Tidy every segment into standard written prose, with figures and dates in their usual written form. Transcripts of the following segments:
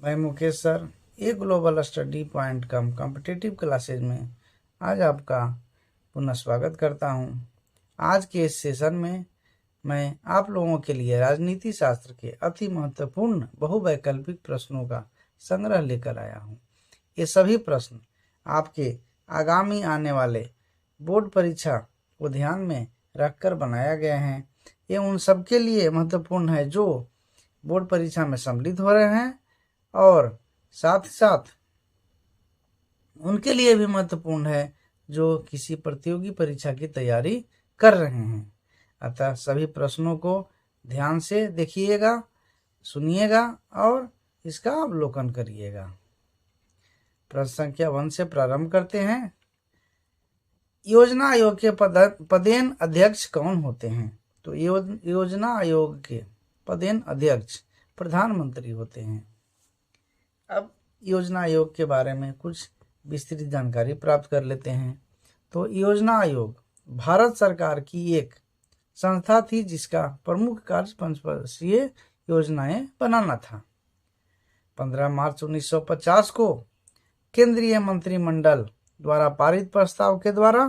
मैं Mukesh sir a global study point come competitive classes में आज आपका पुनः स्वागत करता हूं। आज के इस सेशन में मैं आप लोगों के लिए राजनीति शास्त्र के अति महत्वपूर्ण बहुवैकल्पिक प्रश्नों का संग्रह लेकर आया हूं। ये सभी प्रश्न आपके आगामी आने वाले बोर्ड परीक्षा को ध्यान में रखकर बनाया गया है। ये उन सबके लिए महत्वपूर्ण है जो बोर्ड परीक्षा में सम्मिलित हो रहे हैं और साथ ही साथ उनके लिए भी महत्वपूर्ण है जो किसी प्रतियोगी परीक्षा की तैयारी कर रहे हैं। अतः सभी प्रश्नों को ध्यान से देखिएगा, सुनिएगा और इसका अवलोकन करिएगा। प्रश्न संख्या 1 से प्रारंभ करते हैं। योजना आयोग के पदेन अध्यक्ष कौन होते हैं? तो योजना आयोग के पदेन अध्यक्ष प्रधानमंत्री होते हैं। अब योजना आयोग के बारे में कुछ विस्तृत जानकारी प्राप्त कर लेते हैं। तो योजना आयोग भारत सरकार की एक संस्था थी जिसका प्रमुख कार्य पंचवर्षीय योजनाएं बनाना था। 15 मार्च 1950 को केंद्रीय मंत्रिमंडल द्वारा पारित प्रस्ताव के द्वारा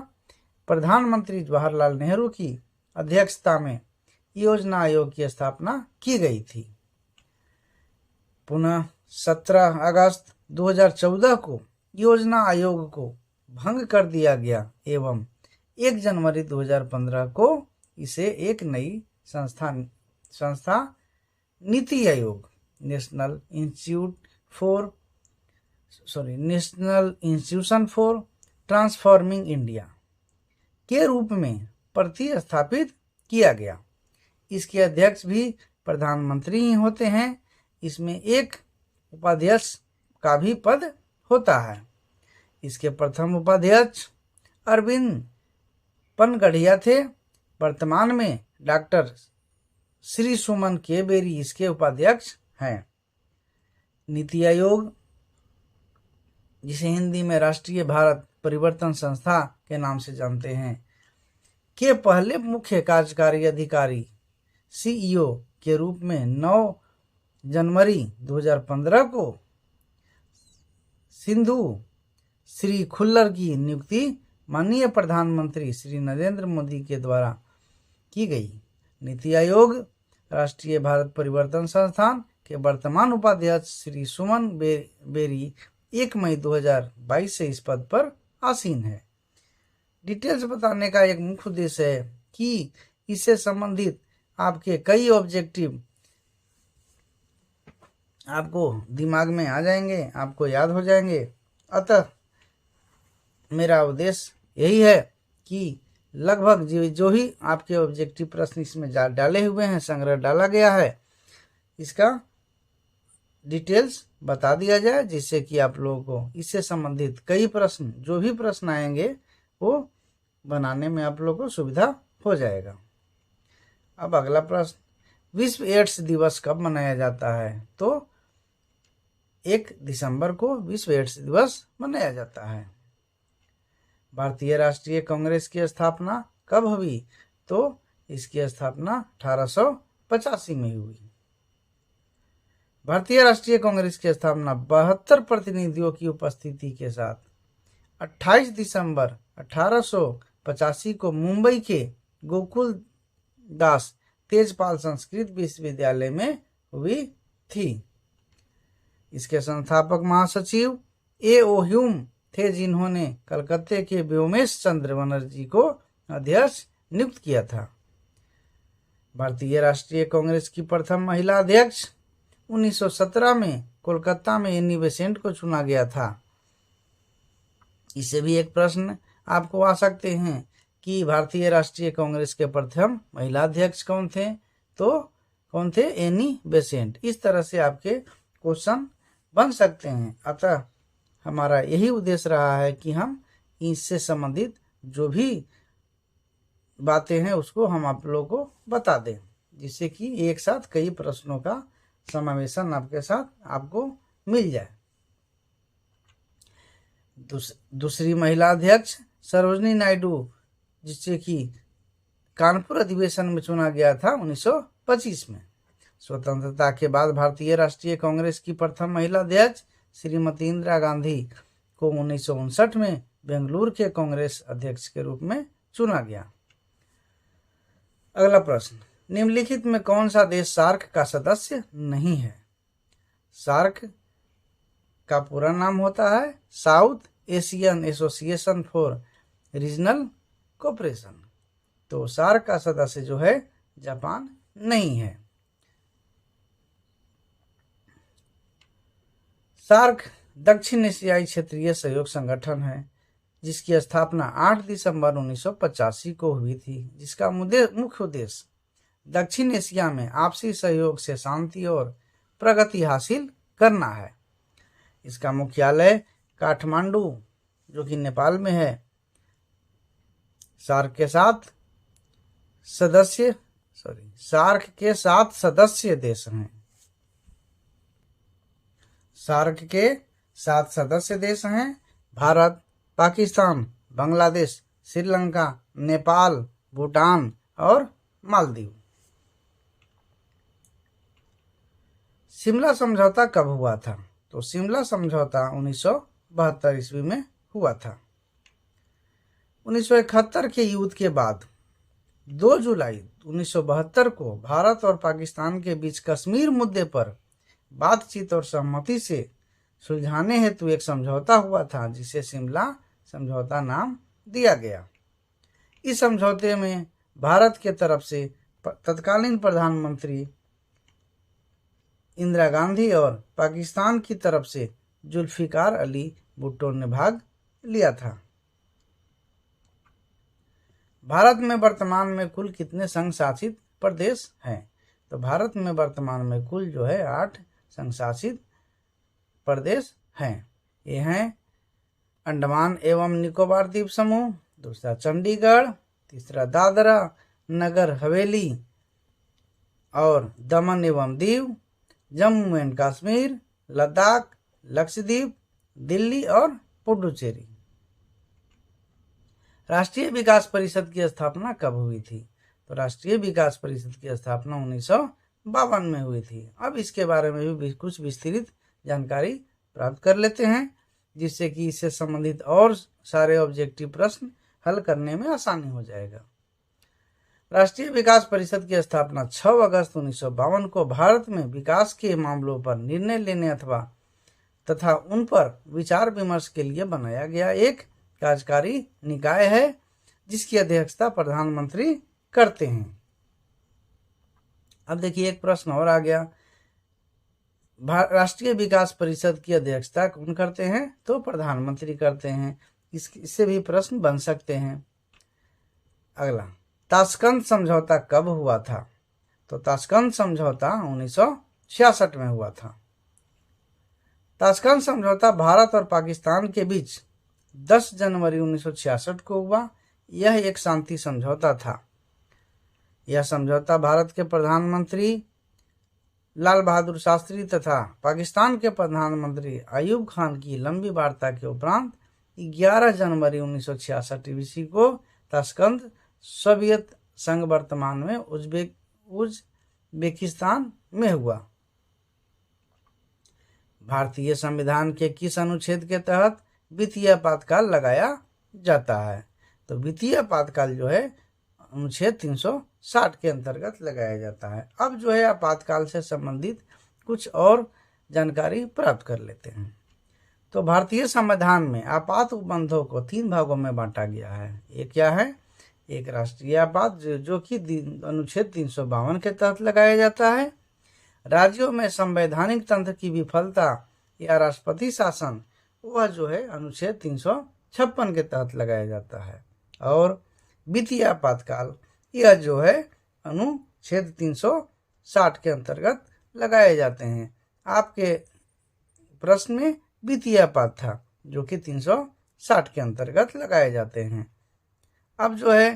प्रधानमंत्री जवाहरलाल नेहरू की अध्यक्षता में योजना आयोग की स्थापना की गई थी। पुनः 17 अगस्त 2014 को योजना आयोग को भंग कर दिया गया एवं 1 जनवरी 2015 को इसे एक नई संस्था NITI Aayog national institution for transforming India के रूप में प्रतिस्थापित किया गया। इसके अध्यक्ष भी प्रधानमंत्री ही होते हैं। इसमें एक उपाध्यक्ष का भी पद होता है। इसके प्रथम उपाध्यक्ष अरविंद पनगढ़िया थे। वर्तमान में डॉक्टर श्री सुमन के बेरी इसके उपाध्यक्ष हैं। नीति आयोग, जिसे हिंदी में राष्ट्रीय भारत परिवर्तन संस्था के नाम से जानते हैं, के पहले मुख्य कार्यकारी अधिकारी सीईओ के रूप में 9 जनवरी 2015 को सिंधु श्री खुल्लर की नियुक्ति माननीय प्रधानमंत्री श्री नरेंद्र मोदी के द्वारा की गई। नीति आयोग राष्ट्रीय भारत परिवर्तन संस्थान के वर्तमान उपाध्यक्ष श्री सुमन बेरी 1 मई 2022 से इस पद पर आसीन है। डिटेल्स बताने का एक मुख्य उद्देश्य है कि इससे संबंधित आपके कई ऑब्जेक्टिव आपको दिमाग में आ जाएंगे, आपको याद हो जाएंगे। अतः मेरा उद्देश्य यही है कि लगभग जो ही आपके ऑब्जेक्टिव प्रश्न इसमें डाले हुए हैं, संग्रह डाला गया है, इसका डिटेल्स बता दिया जाए, जिससे कि आप लोगों को इससे संबंधित कई प्रश्न, जो भी प्रश्न आएंगे वो बनाने में आप लोगों को सुविधा हो जाएगा। अब अगला प्रश्न, विश्व एड्स दिवस कब मनाया जाता है? तो 1 दिसंबर को विश्व एड्स दिवस मनाया जाता है। भारतीय राष्ट्रीय कांग्रेस की स्थापना कब हुई? तो इसकी स्थापना 1885 में हुई। भारतीय राष्ट्रीय कांग्रेस की स्थापना 72 प्रतिनिधियों की उपस्थिति के साथ 28 दिसंबर 1885 को मुंबई के गोकुल दास तेजपाल संस्कृत विश्वविद्यालय में हुई थी। इसके संस्थापक महासचिव A.O. ह्यूम थे, जिन्होंने कलकत्ते के व्योमेश चंद्र बनर्जी को अध्यक्ष नियुक्त किया था। भारतीय राष्ट्रीय कांग्रेस की प्रथम महिला अध्यक्ष 1917 में कोलकाता में एनी बेसेंट को चुना गया था। इससे भी एक प्रश्न आपको आ सकते हैं कि भारतीय राष्ट्रीय कांग्रेस के प्रथम महिला अध्यक्ष कौन थे? तो कौन थे? Annie Besant. इस तरह से आपके क्वेश्चन बन सकते हैं। अतः हमारा यही उद्देश्य रहा है कि हम इससे संबंधित जो भी बातें हैं उसको हम आप लोगों को बता दें, जिससे कि एक साथ कई प्रश्नों का समावेशन आपके साथ आपको मिल जाए। दूसरी महिला अध्यक्ष सरोजनी नायडू, जिससे कि कानपुर अधिवेशन में चुना गया था 1925 में। स्वतंत्रता के बाद भारतीय राष्ट्रीय कांग्रेस की प्रथम महिला अध्यक्ष श्रीमती इंदिरा गांधी को 1959 में बेंगलुरु के कांग्रेस अध्यक्ष के रूप में चुना गया। अगला प्रश्न, निम्नलिखित में कौन सा देश सार्क का सदस्य नहीं है? सार्क का पूरा नाम होता है south Asian association for regional cooperation. तो सार्क का सदस्य जो है जापान नहीं है। सार्क दक्षिण एशियाई क्षेत्रीय सहयोग संगठन है जिसकी स्थापना 8 दिसंबर 1985 को हुई थी, जिसका मुख्य उद्देश्य दक्षिण एशिया में आपसी सहयोग से शांति और प्रगति हासिल करना है। इसका मुख्यालय काठमांडू जो कि नेपाल में है। सार्क के 7 सदस्य देश हैं। सार्क के 7 सदस्य देश हैं भारत, पाकिस्तान, बांग्लादेश, श्रीलंका, नेपाल, भूटान और मालदीव। शिमला समझौता कब हुआ था? तो शिमला समझौता 1972 ईस्वी में हुआ था। 1971 के युद्ध के बाद 2 जुलाई 1972 को भारत और पाकिस्तान के बीच कश्मीर मुद्दे पर बातचीत और सहमति से सुलझाने हेतु एक समझौता हुआ था जिसे शिमला समझौता नाम दिया गया। इस समझौते में भारत के तरफ से तत्कालीन प्रधानमंत्री इंदिरा गांधी और पाकिस्तान की तरफ से जुल्फिकार अली भुट्टो ने भाग लिया था। भारत में वर्तमान में कुल कितने संघ शासित प्रदेश हैं? तो भारत में वर्तमान में कुल जो है 8 संघ शासित प्रदेश हैं। ये हैं अंडमान एवं निकोबार द्वीप समूह, दूसरा चंडीगढ़, तीसरा दादरा नगर हवेली और दमन एवं दीव, जम्मू एंड कश्मीर, लद्दाख, लक्षद्वीप, दिल्ली और पुडुचेरी। राष्ट्रीय विकास परिषद की स्थापना कब हुई थी? तो राष्ट्रीय विकास परिषद की स्थापना 1952 में हुई थी। अब इसके बारे में भी कुछ विस्तृत जानकारी प्राप्त कर लेते हैं जिससे कि इससे संबंधित और सारे ऑब्जेक्टिव प्रश्न हल करने में आसानी हो जाएगा। राष्ट्रीय विकास परिषद की स्थापना 6 अगस्त 1952 को भारत में विकास के मामलों पर निर्णय लेने तथा उन पर विचार विमर्श के लिए बनाया गया एक कार्यकारी निकाय है जिसकी अध्यक्षता प्रधानमंत्री करते हैं। अब देखिए एक प्रश्न और आ गया, राष्ट्रीय विकास परिषद की अध्यक्षता कौन करते हैं? तो प्रधानमंत्री करते हैं। इससे भी प्रश्न बन सकते हैं। अगला, ताशकंद समझौता कब हुआ था? तो ताशकंद समझौता 1966 में हुआ था। ताशकंद समझौता भारत और पाकिस्तान के बीच 10 जनवरी 1966 को हुआ। यह एक शांति समझौता था। यह समझौता भारत के प्रधानमंत्री लाल बहादुर शास्त्री तथा पाकिस्तान के प्रधानमंत्री अयूब खान की लंबी वार्ता के उपरांत 11 जनवरी 1966 ईस्वी को ताशकंद सोवियत संघ वर्तमान में उज्बेकिस्तान में हुआ। भारतीय संविधान के किस अनुच्छेद के तहत वित्तीय आपातकाल लगाया जाता है? तो वित्तीय आपातकाल जो है अनुच्छेद 360 के अंतर्गत लगाया जाता है। अब जो है आपातकाल से संबंधित कुछ और जानकारी प्राप्त कर लेते हैं। तो भारतीय संविधान में आपात उपबंधों को 3 भागों में बांटा गया है। एक क्या है? एक राष्ट्रीय आपात जो कि अनुच्छेद 352 के तहत लगाया जाता है। राज्यों में संवैधानिक तंत्र की विफलता या राष्ट्रपति शासन, वह जो है अनुच्छेद 356 के तहत लगाया जाता है। और वित्तीय आपातकाल यह जो है अनुच्छेद 360 के अंतर्गत लगाए जाते हैं। आपके प्रश्न में वित्तीय आपात था जो कि 360 के अंतर्गत लगाए जाते हैं। अब जो है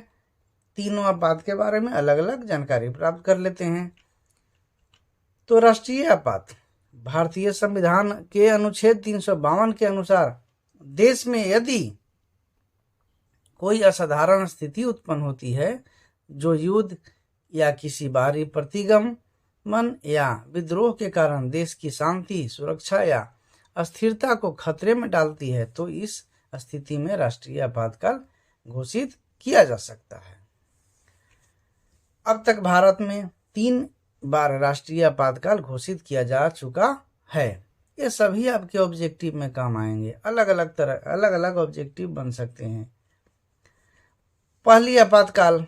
तीनों आपात के बारे में अलग अलग जानकारी प्राप्त कर लेते हैं। तो राष्ट्रीय आपात भारतीय संविधान के अनुच्छेद 352 के अनुसार देश में यदि कोई असाधारण स्थिति उत्पन्न होती है जो युद्ध या किसी बाहरी प्रतिगम आक्रमण या विद्रोह के कारण देश की शांति, सुरक्षा या अस्थिरता को खतरे में डालती है तो इस स्थिति में राष्ट्रीय आपातकाल घोषित किया जा सकता है। अब तक भारत में 3 बार राष्ट्रीय आपातकाल घोषित किया जा चुका है। ये सभी आपके ऑब्जेक्टिव में काम आएंगे। अलग अलग ऑब्जेक्टिव बन सकते हैं। पहली आपातकाल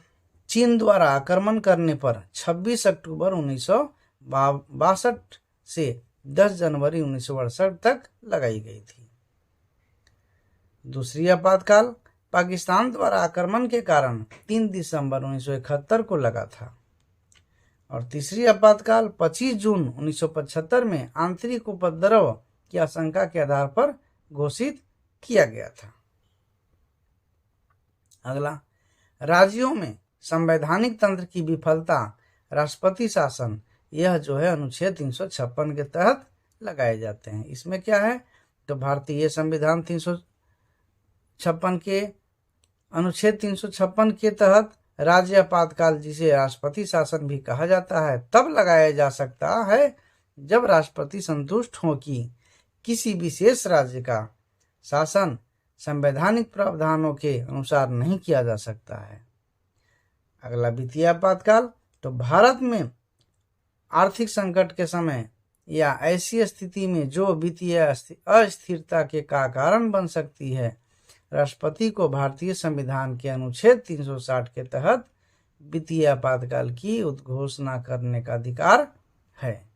चीन द्वारा आक्रमण करने पर 26 अक्टूबर 1962 से 10 जनवरी 1968 तक लगाई गई थी। दूसरी आपातकाल पाकिस्तान द्वारा आक्रमण के कारण 3 दिसंबर 1971 को लगा था। और तीसरी आपातकाल 25 जून 1975 में आंतरिक उपद्रव की आशंका के आधार पर घोषित किया गया था। अगला, राज्यों में संवैधानिक तंत्र की विफलता, राष्ट्रपति शासन, यह जो है अनुच्छेद 356 के तहत लगाए जाते हैं। इसमें क्या है, तो भारतीय संविधान 356 के अनुच्छेद 356 के तहत राज्य आपातकाल, जिसे राष्ट्रपति शासन भी कहा जाता है, तब लगाया जा सकता है जब राष्ट्रपति संतुष्ट हो कि किसी विशेष राज्य का शासन संवैधानिक प्रावधानों के अनुसार नहीं किया जा सकता है। अगला, वित्तीय आपातकाल, तो भारत में आर्थिक संकट के समय या ऐसी स्थिति में जो वित्तीय अस्थिरता के कारण बन सकती है, राष्ट्रपति को भारतीय संविधान के अनुच्छेद 360 के तहत वित्तीय आपातकाल की उद्घोषणा करने का अधिकार है।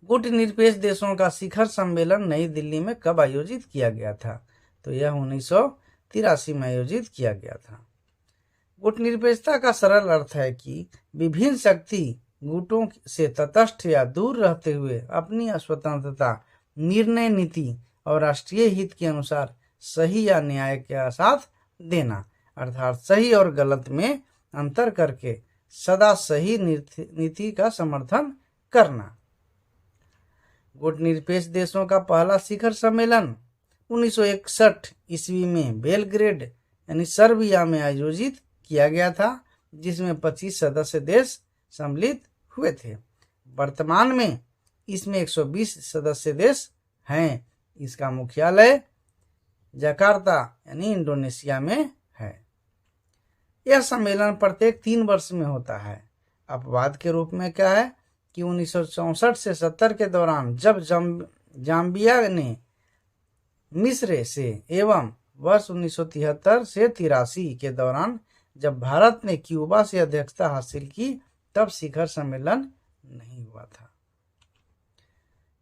गुटनिरपेक्ष देशों का शिखर सम्मेलन नई दिल्ली में कब आयोजित किया गया था, तो यह 1983 में आयोजित किया गया था। गुटनिरपेक्षता का सरल अर्थ है कि विभिन्न शक्ति गुटों से तटस्थ या दूर रहते हुए अपनी स्वतंत्रता, निर्णय, नीति और राष्ट्रीय हित के अनुसार सही या न्याय के साथ देना, अर्थात सही और गलत में अंतर करके सदा सही नीति का समर्थन करना। गुटनिरपेक्ष देशों का पहला शिखर सम्मेलन 1961 ईस्वी में बेलग्रेड यानी सर्बिया में आयोजित किया गया था, जिसमें 25 सदस्य देश सम्मिलित हुए थे। वर्तमान में इसमें 120 सदस्य देश हैं। इसका मुख्यालय जकार्ता यानी इंडोनेशिया में है। यह सम्मेलन प्रत्येक 3 वर्ष में होता है। अपवाद के रूप में क्या है कि 1964 से 70 के दौरान जब जाम्बिया ने मिस्र से एवं वर्ष 1973 से 83 के दौरान जब भारत ने क्यूबा से अध्यक्षता हासिल की, तब शिखर सम्मेलन नहीं हुआ था।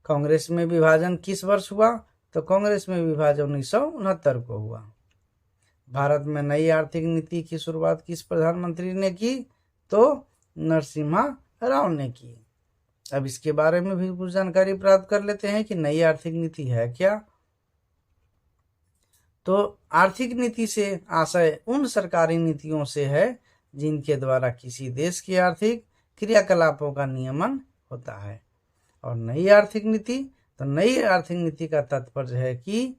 कांग्रेस में विभाजन किस वर्ष हुआ, तो कांग्रेस में विभाजन 1969 को हुआ। भारत में नई आर्थिक नीति की शुरुआत किस प्रधानमंत्री ने की, तो नरसिम्हा राव ने की। अब इसके बारे में भी कुछ जानकारी प्राप्त कर लेते हैं कि नई आर्थिक नीति है क्या। तो आर्थिक नीति से आशय उन सरकारी नीतियों से है जिनके द्वारा किसी देश की आर्थिक क्रियाकलापों का नियमन होता है। और नई आर्थिक नीति, तो नई आर्थिक नीति का तात्पर्य है कि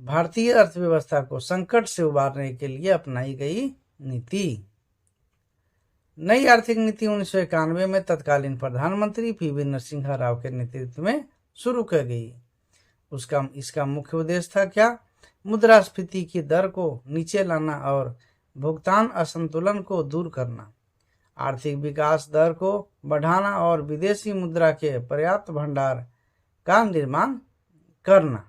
भारतीय अर्थव्यवस्था को संकट से उबारने के लिए अपनाई गई नीति। नई आर्थिक नीति 1991 में तत्कालीन प्रधानमंत्री पीवी नरसिम्हा राव के नेतृत्व में शुरू की गई। इसका मुख्य उद्देश्य था क्या, मुद्रास्फीति की दर को नीचे लाना और भुगतान असंतुलन को दूर करना, आर्थिक विकास दर को बढ़ाना और विदेशी मुद्रा के पर्याप्त भंडार का निर्माण करना।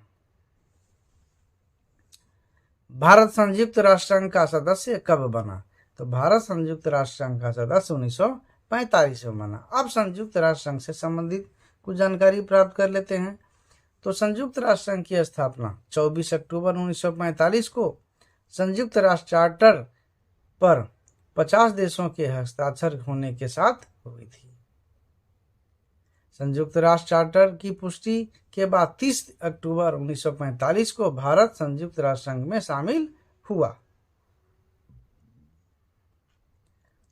भारत संयुक्त राष्ट्र संघ का सदस्य कब बना, तो भारत संयुक्त राष्ट्र संघ का सदस्य 1945 में बना। अब संयुक्त राष्ट्र संघ से संबंधित कुछ जानकारी प्राप्त कर लेते हैं। तो संयुक्त राष्ट्र संघ की स्थापना 24 अक्टूबर 1945 को संयुक्त राष्ट्र चार्टर पर 50 देशों के हस्ताक्षर होने के साथ हुई थी। संयुक्त राष्ट्र चार्टर की पुष्टि के बाद 30 अक्टूबर 1945 को भारत संयुक्त राष्ट्र संघ में शामिल हुआ।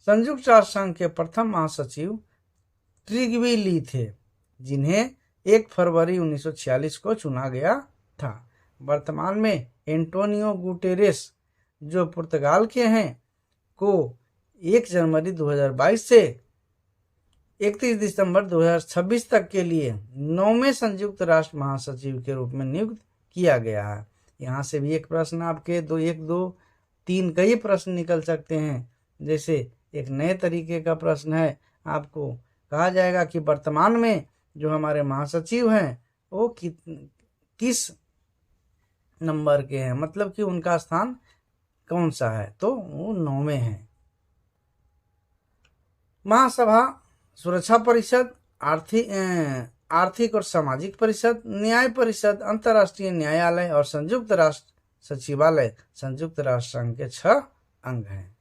संयुक्त राष्ट्र संघ के प्रथम महासचिव ट्रिग्वी ली थे, जिन्हें 1 फरवरी 1946 को चुना गया था। वर्तमान में एंटोनियो गुटेरेस, जो पुर्तगाल के हैं, को 1 जनवरी 2022 से 31 दिसंबर 2026 तक के लिए 9वें संयुक्त राष्ट्र महासचिव के रूप में नियुक्त किया गया है। यहाँ से भी एक प्रश्न आपके 1, 2, 3 कई प्रश्न निकल सकते हैं। जैसे एक नए तरीके का प्रश्न है, आपको कहा जाएगा कि वर्तमान में जो हमारे महासचिव हैं वो किस नंबर के हैं, मतलब कि उनका स्थान कौन सा है, तो वो 9वें हैं। महासभा, सुरक्षा परिषद, आर्थिक और सामाजिक परिषद, न्याय परिषद, अंतर्राष्ट्रीय न्यायालय और संयुक्त राष्ट्र सचिवालय संयुक्त राष्ट्र संघ के 6 अंग हैं।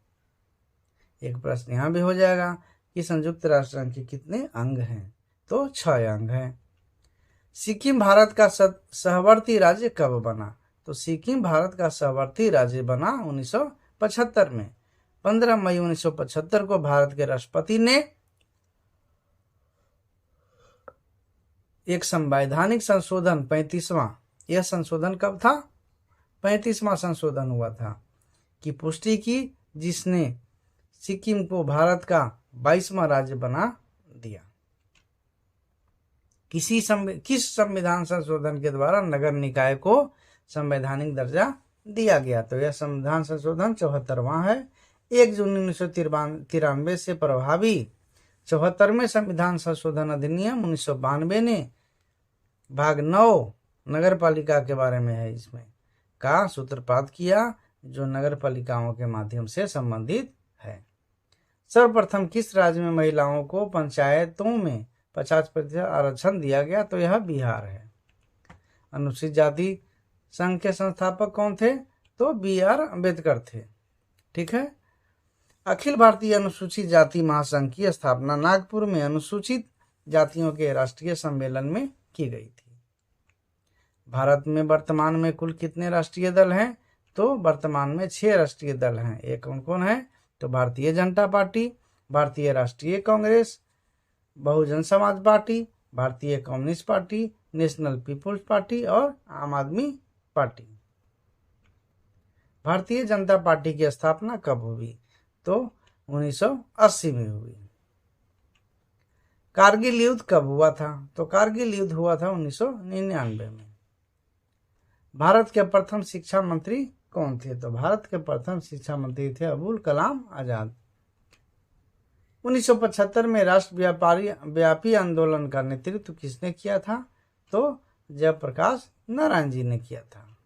एक प्रश्न यहाँ भी हो जाएगा कि संयुक्त राष्ट्र संघ के कितने अंग हैं, तो 6 अंग हैं। सिक्किम भारत का सहवर्ती राज्य कब बना, तो सिक्किम भारत का सहवर्ती राज्य बना 1975 में। 15 मई 1975 को भारत के राष्ट्रपति ने एक संवैधानिक संशोधन 35वां, यह संशोधन कब था, 35वां संशोधन हुआ था, की पुष्टि की, जिसने सिक्किम को भारत का 22वां राज्य बना दिया। किस संविधान संशोधन के द्वारा नगर निकाय को संवैधानिक दर्जा दिया गया, तो यह संविधान संशोधन 74वां है। 1 जून 1993 से प्रभावी 74वें संविधान संशोधन अधिनियम 1992 ने भाग 9 नगर पालिका के बारे में है, इसमें का सूत्रपात किया, जो नगर पालिकाओं के माध्यम से संबंधित है। सर्वप्रथम किस राज्य में महिलाओं को पंचायतों में 50% आरक्षण दिया गया, तो यह बिहार है। अनुसूचित जाति संघ के संस्थापक कौन थे, तो BR अम्बेडकर थे। ठीक है। अखिल भारतीय अनुसूचित जाति महासंघ की स्थापना नागपुर में अनुसूचित जातियों के राष्ट्रीय सम्मेलन में की गई थी। भारत में वर्तमान में कुल कितने राष्ट्रीय दल हैं, तो वर्तमान में 6 राष्ट्रीय दल हैं। ये कौन कौन है, तो भारतीय जनता पार्टी, भारतीय राष्ट्रीय कांग्रेस, बहुजन Samaj Party, Bharatiya Communist Party, National People's Party और आम आदमी पार्टी। भारतीय जनता पार्टी की स्थापना कब हुई, तो 1980 में हुई। कारगिल युद्ध कब हुआ था, तो कारगिल युद्ध हुआ था 1999 में। भारत के प्रथम शिक्षा मंत्री कौन थे, तो भारत के प्रथम शिक्षा मंत्री थे अबुल कलाम आजाद। 1975 में राष्ट्रव्यापी आंदोलन का नेतृत्व किसने किया था, तो जयप्रकाश नारायण जी ने किया था।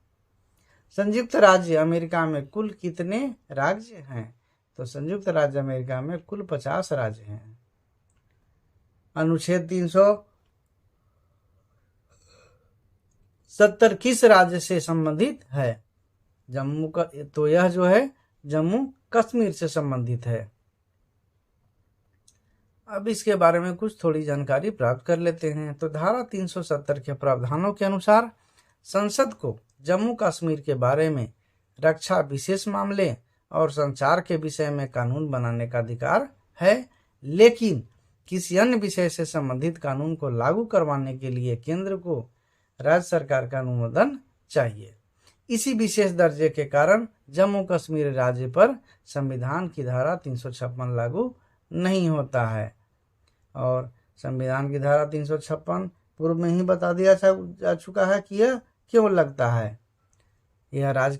संयुक्त राज्य अमेरिका में कुल कितने राज्य हैं, तो संयुक्त राज्य अमेरिका में कुल 50 राज्य हैं। अनुच्छेद 370 किस राज्य से संबंधित है, जम्मू का, तो यह जो है जम्मू कश्मीर से संबंधित है। अब इसके बारे में कुछ थोड़ी जानकारी प्राप्त कर लेते हैं। तो धारा 370 के प्रावधानों के अनुसार संसद को जम्मू कश्मीर के बारे में रक्षा, विशेष मामले और संचार के विषय में कानून बनाने का अधिकार है, लेकिन किसी अन्य विषय से संबंधित कानून को लागू करवाने के लिए केंद्र को राज्य सरकार का अनुमोदन चाहिए। इसी विशेष दर्जे के कारण जम्मू कश्मीर राज्य पर संविधान की धारा 356 लागू नहीं होता है। और संविधान की धारा 356 पूर्व में ही बता दिया जा चुका है कि यह क्यों लगता है। यह राज्य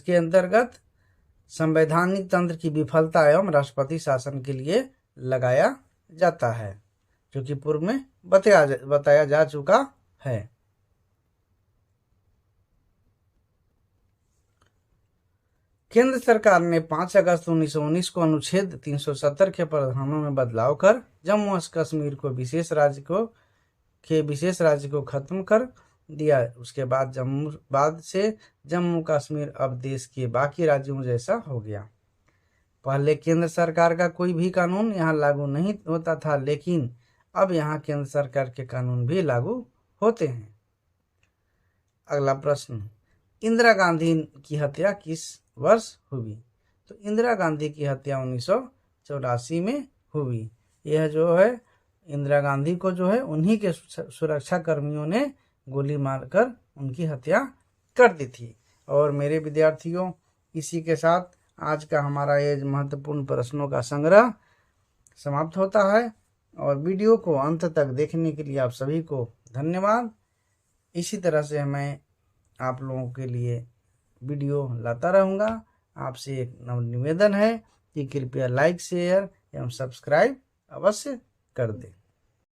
के अंतर्गत संवैधानिक तंत्र की विफलता एवं राष्ट्रपति शासन के लिए लगाया जाता है, जो कि पूर्व में बताया जा चुका है। केंद्र सरकार ने 5 अगस्त 1919 को अनुच्छेद 370 के प्रावधानों में बदलाव कर जम्मू कश्मीर को विशेष राज्य को खत्म कर दिया। उसके बाद से जम्मू कश्मीर अब देश के बाकी राज्यों जैसा हो गया। पहले केंद्र सरकार का कोई भी कानून यहाँ लागू नहीं होता था, लेकिन अब यहाँ केंद्र सरकार के कानून भी लागू होते हैं। अगला प्रश्न, इंदिरा गांधी की हत्या किस वर्ष हुई, तो इंदिरा गांधी की हत्या 1984 में हुई। यह जो है इंदिरा गांधी को जो है उन्हीं के सुरक्षा कर्मियों ने गोली मारकर उनकी हत्या कर दी थी। और मेरे विद्यार्थियों, इसी के साथ आज का हमारा ये महत्वपूर्ण प्रश्नों का संग्रह समाप्त होता है। और वीडियो को अंत तक देखने के लिए आप सभी को धन्यवाद। इसी तरह से मैं आप लोगों के लिए वीडियो लाता रहूँगा। आपसे एक निवेदन है कि कृपया लाइक, शेयर एवं सब्सक्राइब अवश्य कर दें।